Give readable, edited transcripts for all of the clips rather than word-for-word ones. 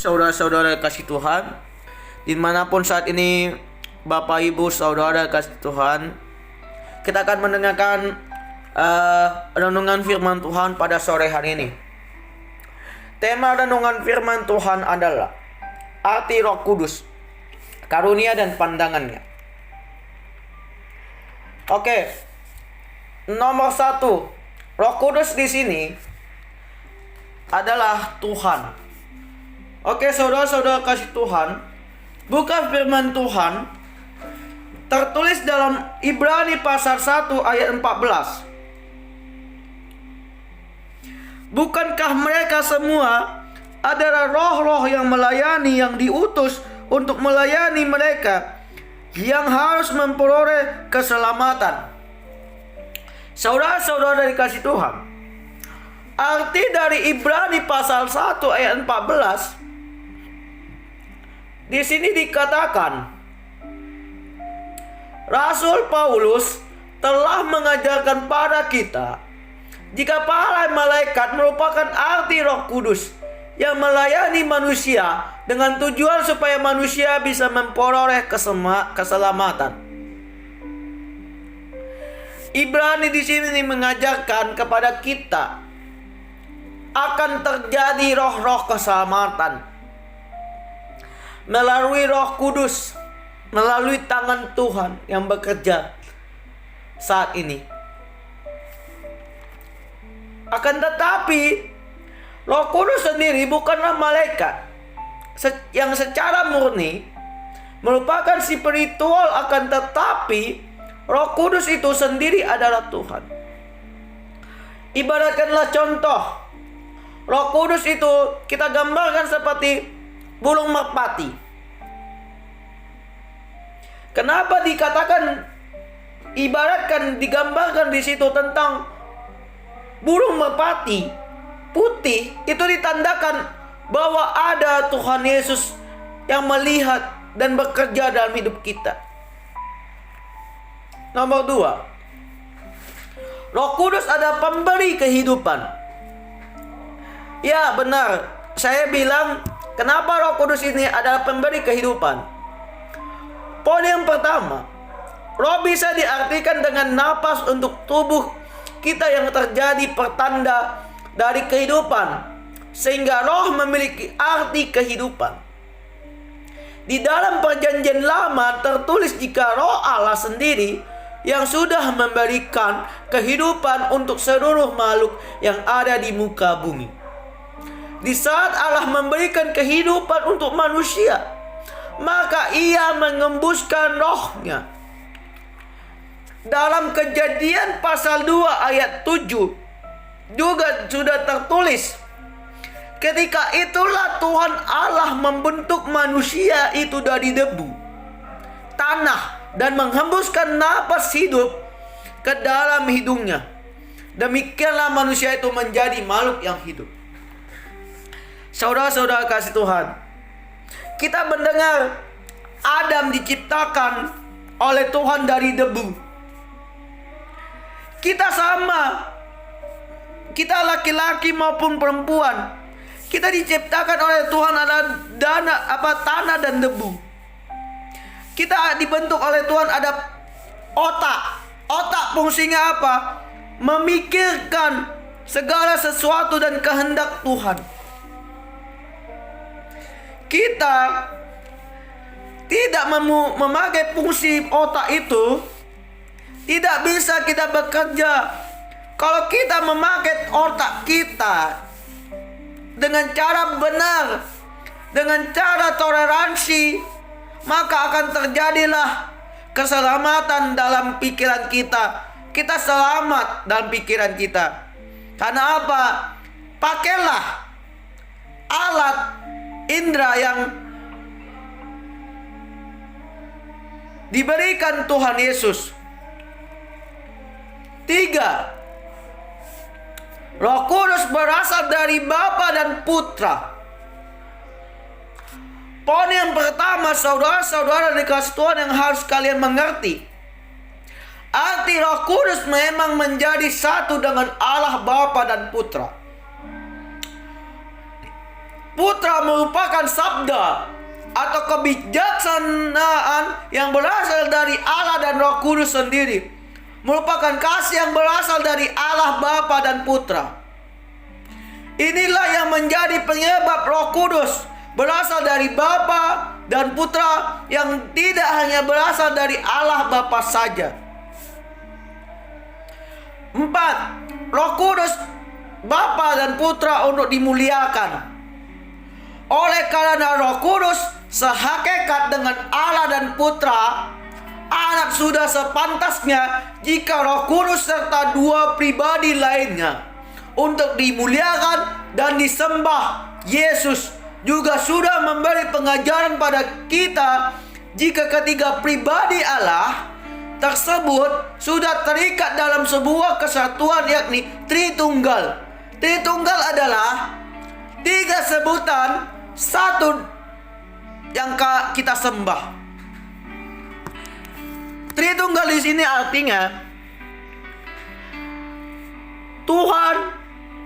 Saudara-saudara kasih Tuhan, dimanapun saat ini Bapak Ibu Saudara kasih Tuhan, kita akan mendengarkan renungan firman Tuhan pada sore hari ini. Tema renungan firman Tuhan adalah arti Roh Kudus, karunia dan pandangannya. Oke, nomor 1, Roh Kudus di sini adalah Tuhan. Oke, saudara-saudara kasih Tuhan, buka firman Tuhan tertulis dalam Ibrani pasal 1 ayat 14. Bukankah mereka semua adalah roh-roh yang melayani, yang diutus untuk melayani mereka yang harus memperoleh keselamatan? Saudara-saudara dikasih Tuhan, arti dari Ibrani pasal 1 ayat 14 di sini dikatakan, Rasul Paulus telah mengajarkan pada kita jika para malaikat merupakan arti Roh Kudus yang melayani manusia dengan tujuan supaya manusia bisa memperoleh keselamatan. Ibrani di sini mengajarkan kepada kita akan terjadi roh-roh keselamatan melalui Roh Kudus, melalui tangan Tuhan yang bekerja saat ini. Akan tetapi Roh Kudus sendiri bukanlah malaikat yang secara murni merupakan spiritual, akan tetapi Roh Kudus itu sendiri adalah Tuhan. Ibaratkanlah contoh, Roh Kudus itu kita gambarkan seperti burung merpati. Kenapa dikatakan, ibaratkan, digambarkan di situ tentang burung merpati putih? Itu ditandakan bahwa ada Tuhan Yesus yang melihat dan bekerja dalam hidup kita. Nomor 2, Roh Kudus ada pemberi kehidupan. Ya, benar, saya bilang kenapa Roh Kudus ini adalah pemberi kehidupan. Poin yang pertama, roh bisa diartikan dengan napas untuk tubuh kita yang terjadi pertanda dari kehidupan, sehingga roh memiliki arti kehidupan. Di dalam perjanjian lama tertulis jika Roh Allah sendiri yang sudah memberikan kehidupan untuk seluruh makhluk yang ada di muka bumi. Di saat Allah memberikan kehidupan untuk manusia, maka Ia mengembuskan rohnya. Dalam Kejadian pasal 2 ayat 7 juga sudah tertulis, ketika itulah Tuhan Allah membentuk manusia itu dari debu, tanah, dan menghembuskan napas hidup ke dalam hidungnya. Demikianlah manusia itu menjadi makhluk yang hidup. Saudara-saudara kasih Tuhan, kita mendengar Adam diciptakan oleh Tuhan dari debu. Kita sama, kita laki-laki maupun perempuan, kita diciptakan oleh Tuhan ada tanah dan debu. Kita dibentuk oleh Tuhan ada otak. Otak fungsinya apa? Memikirkan segala sesuatu dan kehendak Tuhan. Kita tidak memakai fungsi otak itu, tidak bisa kita bekerja. Kalau kita memakai otak kita dengan cara benar, dengan cara toleransi, maka akan terjadilah keselamatan dalam pikiran kita. Kita selamat dalam pikiran kita. Karena apa? Pakailah alat indera yang diberikan Tuhan Yesus. 3, Roh Kudus berasal dari Bapa dan Putra. Poin yang pertama, saudara-saudara dikasih Tuhan, yang harus kalian mengerti, arti Roh Kudus memang menjadi satu dengan Allah Bapa dan Putra. Putra merupakan sabda atau kebijaksanaan yang berasal dari Allah dan Roh Kudus sendiri. Merupakan kasih yang berasal dari Allah Bapa dan Putra. Inilah yang menjadi penyebab Roh Kudus berasal dari Bapa dan Putra, yang tidak hanya berasal dari Allah Bapa saja. 4. Roh Kudus Bapa dan Putra untuk dimuliakan. Oleh karena Roh Kudus sehakikat dengan Allah dan Putra, Anak sudah sepantasnya jika Roh Kudus serta dua pribadi lainnya untuk dimuliakan dan disembah. Yesus juga sudah memberi pengajaran pada kita jika ketiga pribadi Allah tersebut sudah terikat dalam sebuah kesatuan, yakni Tritunggal. Tritunggal adalah tiga sebutan satu yang kita sembah. Tritunggal di sini artinya Tuhan,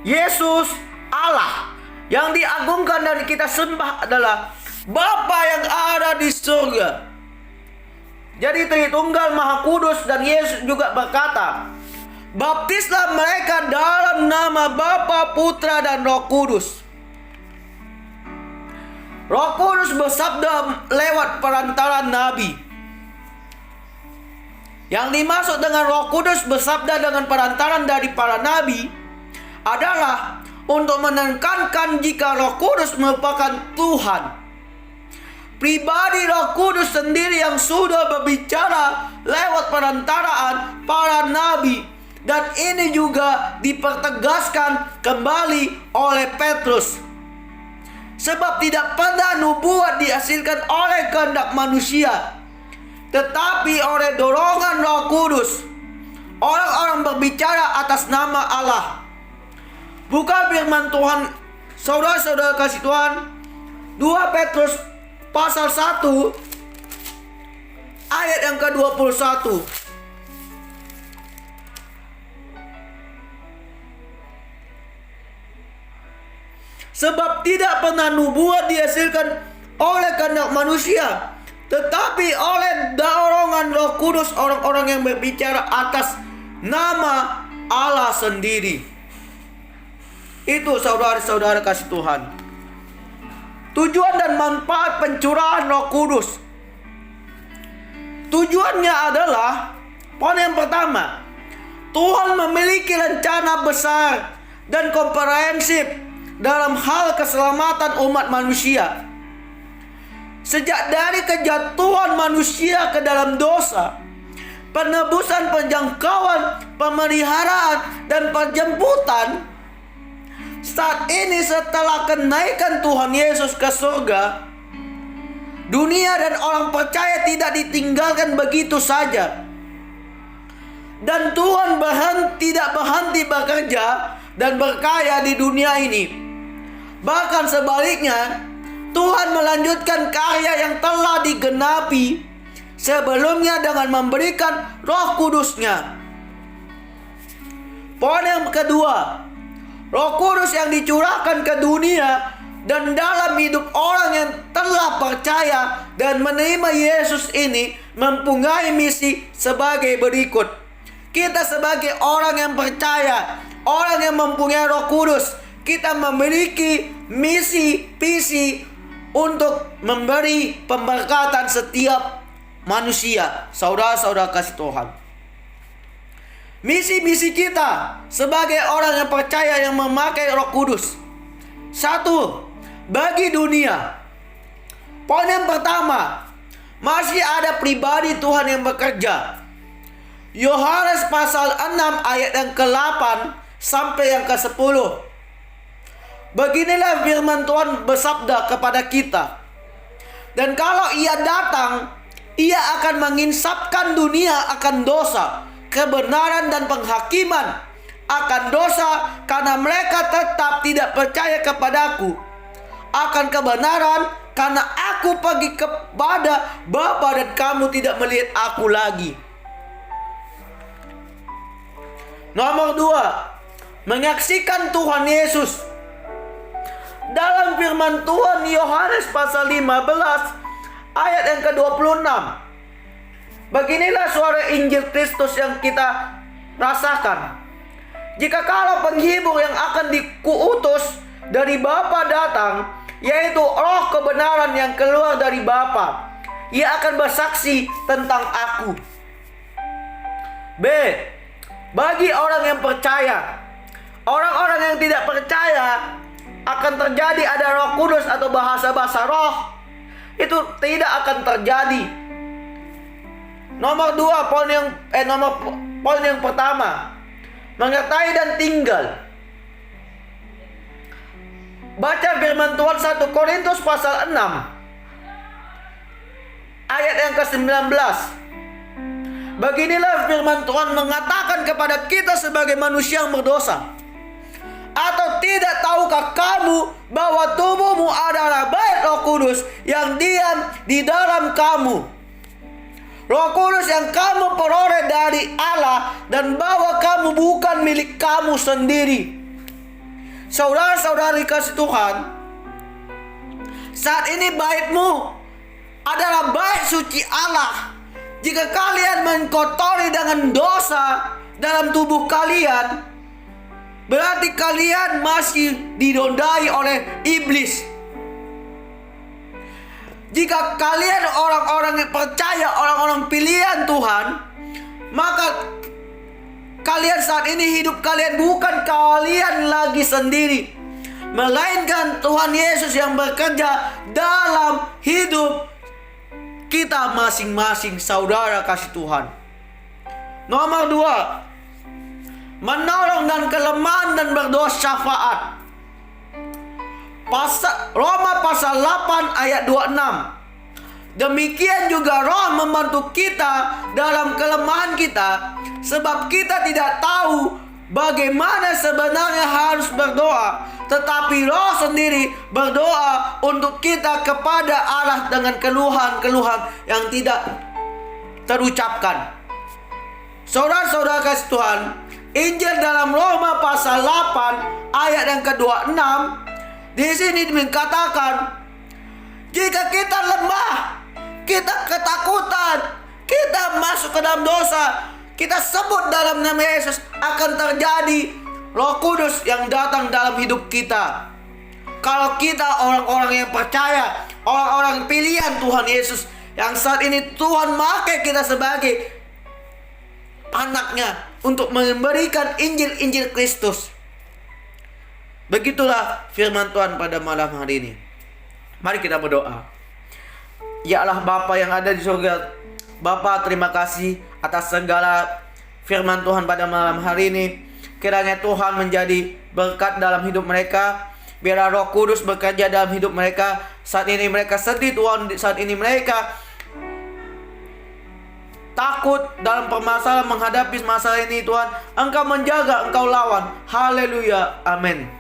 Yesus, Allah. Yang diagungkan dan kita sembah adalah Bapa yang ada di surga. Jadi Tritunggal Maha Kudus, dan Yesus juga berkata, baptislah mereka dalam nama Bapa, Putra, dan Roh Kudus. Roh Kudus bersabda lewat perantara nabi. Yang dimaksud dengan Roh Kudus bersabda dengan perantaran dari para nabi adalah untuk menekankan jika Roh Kudus merupakan Tuhan. Pribadi Roh Kudus sendiri yang sudah berbicara lewat perantaraan para nabi. Dan ini juga dipertegaskan kembali oleh Petrus. Sebab tidak pernah nubuat dihasilkan oleh kehendak manusia, tetapi oleh dorongan Roh Kudus. Orang-orang berbicara atas nama Allah. Bukan firman Tuhan, saudara-saudara kasih Tuhan, 2 Petrus pasal 1 ayat yang ke-21. Sebab tidak pernah nubuat dihasilkan oleh kehendak manusia, tetapi oleh dorongan Roh Kudus, orang-orang yang berbicara atas nama Allah sendiri. Itu saudara-saudara kasih Tuhan. Tujuan dan manfaat pencurahan Roh Kudus. Tujuannya adalah, poin yang pertama, Tuhan memiliki rencana besar dan komprehensif dalam hal keselamatan umat manusia. Sejak dari kejatuhan manusia ke dalam dosa, penebusan, penjangkauan, pemeliharaan, dan penjemputan, saat ini setelah kenaikan Tuhan Yesus ke surga, dunia dan orang percaya tidak ditinggalkan begitu saja. Dan Tuhan tidak berhenti bekerja dan berkarya di dunia ini. Bahkan sebaliknya, Tuhan melanjutkan karya yang telah digenapi sebelumnya dengan memberikan Roh Kudus-Nya. Poin yang kedua, Roh Kudus yang dicurahkan ke dunia dan dalam hidup orang yang telah percaya dan menerima Yesus ini mempunyai misi sebagai berikut. Kita sebagai orang yang percaya, orang yang mempunyai Roh Kudus, kita memiliki misi, visi untuk memberi pemberkatan setiap manusia. Saudara-saudara kasih Tuhan, misi-misi kita sebagai orang yang percaya yang memakai Roh Kudus. 1. Bagi dunia. Poin yang pertama, masih ada pribadi Tuhan yang bekerja. Yohanes pasal 6 ayat yang ke-8 sampai yang ke-10. Beginilah firman Tuhan bersabda kepada kita. Dan kalau Ia datang, Ia akan menginsapkan dunia akan dosa, kebenaran, dan penghakiman akan dosa, karena mereka tetap tidak percaya kepadaku. Akan kebenaran, karena aku pergi kepada Bapa dan kamu tidak melihat aku lagi. Nomor 2, menyaksikan Tuhan Yesus. dalam firman Tuhan Yohanes pasal 15 ayat yang ke-26. Beginilah suara Injil Kristus yang kita rasakan. Jika kalau penghibur yang akan dikuutus dari Bapa datang, yaitu roh kebenaran yang keluar dari Bapa, ia akan bersaksi tentang aku. B. Bagi orang yang percaya. Orang-orang yang tidak percaya akan terjadi ada Roh Kudus atau bahasa-bahasa roh, itu tidak akan terjadi. Nomor 2, poin yang pertama, mengetahui dan tinggal. Baca firman Tuhan 1 Korintus pasal 6 ayat yang ke-19. Beginilah firman Tuhan mengatakan kepada kita sebagai manusia yang berdosa. Atau tidak tahukah kamu bahwa tubuhmu adalah bait Roh Kudus yang diam di dalam kamu? Roh Kudus yang kamu peroleh dari Allah, dan bahwa kamu bukan milik kamu sendiri. Saudara-saudari kasih Tuhan, saat ini baitmu adalah bait suci Allah. Jika kalian mengkotori dengan dosa dalam tubuh kalian, berarti kalian masih dinodai oleh iblis. Jika kalian orang-orang yang percaya, orang-orang pilihan Tuhan, maka kalian saat ini hidup kalian bukan kalian lagi sendiri, melainkan Tuhan Yesus yang bekerja dalam hidup kita masing-masing, saudara kasih Tuhan. Nomor 2, menolong dan kelemahan dan berdoa syafaat. Roma pasal 8 ayat 26. Demikian juga Roh membantu kita dalam kelemahan kita, sebab kita tidak tahu bagaimana sebenarnya harus berdoa, tetapi Roh sendiri berdoa untuk kita kepada Allah dengan keluhan-keluhan yang tidak terucapkan. Saudara-saudara kasih Tuhan, Injil dalam Roma pasal 8 ayat yang ke-26, di sini dikatakan, jika kita lemah, kita ketakutan, kita masuk ke dalam dosa, kita sebut dalam nama Yesus, akan terjadi Roh Kudus yang datang dalam hidup kita. Kalau kita orang-orang yang percaya, orang-orang pilihan Tuhan Yesus, yang saat ini Tuhan pakai kita sebagai anaknya untuk memberikan Injil Kristus. Begitulah firman Tuhan pada malam hari ini. Mari kita berdoa. Ya Allah Bapa yang ada di surga, Bapa, terima kasih atas segala firman Tuhan pada malam hari ini. Kiranya Tuhan menjadi berkat dalam hidup mereka. Biarlah Roh Kudus bekerja dalam hidup mereka. Saat ini mereka sedih Tuhan, saat ini mereka takut dalam permasalahan menghadapi masalah ini Tuhan. Engkau menjaga, Engkau lawan. Haleluya, amin.